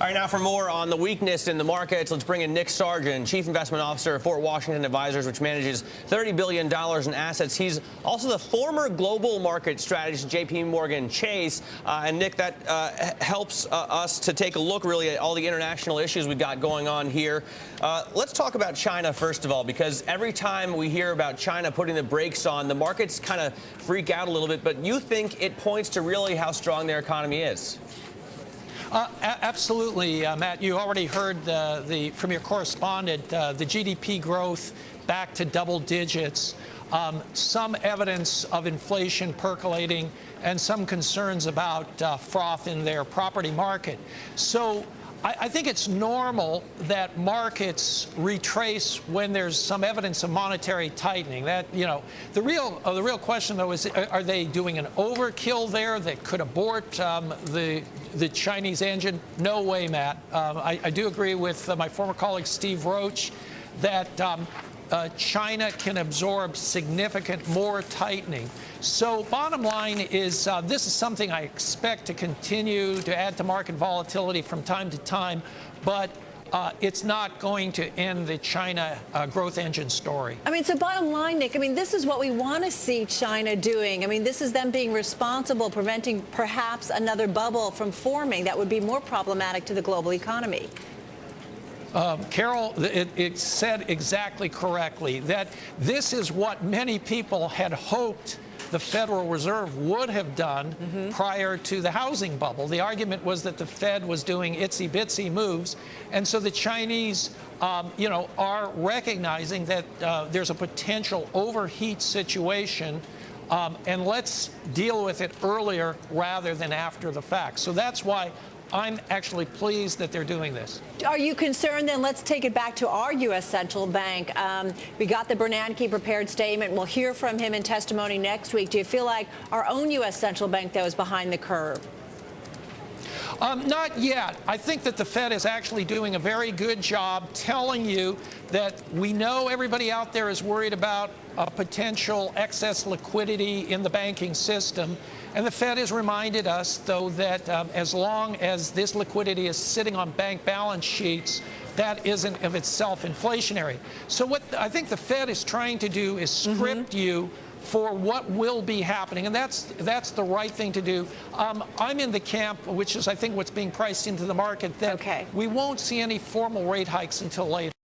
All right, now for more on the weakness in the markets, let's bring in Nick Sargen, Chief Investment Officer at Fort Washington Advisors, which manages $30 billion in assets. He's also the former global market strategist at J.P. Morgan Chase. And Nick, that helps us to take a look really at all the international issues we've got going on here. Let's talk about China first of all, because every time we hear about China putting the brakes on, the markets kind of freak out a little bit. But you think it points to really how strong their economy is? Absolutely, Matt. You already heard from your correspondent the GDP growth back to double digits, some evidence of inflation percolating, and some concerns about froth in their property market. So I think it's normal that markets retrace when there's some evidence of monetary tightening. That, you know, the real question though is, are they doing an overkill there that could abort the Chinese engine? No way, Matt. I do agree with my former colleague Steve Roach that China can absorb significant more tightening. So bottom line is this is something I expect to continue to add to market volatility from time to time, but it's not going to end the China growth engine story. I mean, so bottom line, Nick, I mean, this is what we want to see China doing. I mean, this is them being responsible, preventing perhaps another bubble from forming that would be more problematic to the global economy. Carol, it said exactly correctly that this is what many people had hoped the Federal Reserve would have done prior to the housing bubble. The argument was that the Fed was doing itsy-bitsy moves, and so the Chinese, are recognizing that there's a potential overheat situation, and let's deal with it earlier rather than after the fact. So that's why I'm actually pleased that they're doing this. Are you concerned then? Let's take it back to our U.S. central bank. We got the Bernanke prepared statement. We'll hear from him in testimony next week. Do you feel like our own U.S. central bank, though, is behind the curve? Not yet. I think that the Fed is actually doing a very good job telling you that we know everybody out there is worried about potential excess liquidity in the banking system. And the Fed has reminded us, though, that as long as this liquidity is sitting on bank balance sheets, that isn't of itself inflationary. So what I think the Fed is trying to do is script you for what will be happening, and that's the right thing to do. I'm in the camp, which is I think what's being priced into the market, that we won't see any formal rate hikes until later.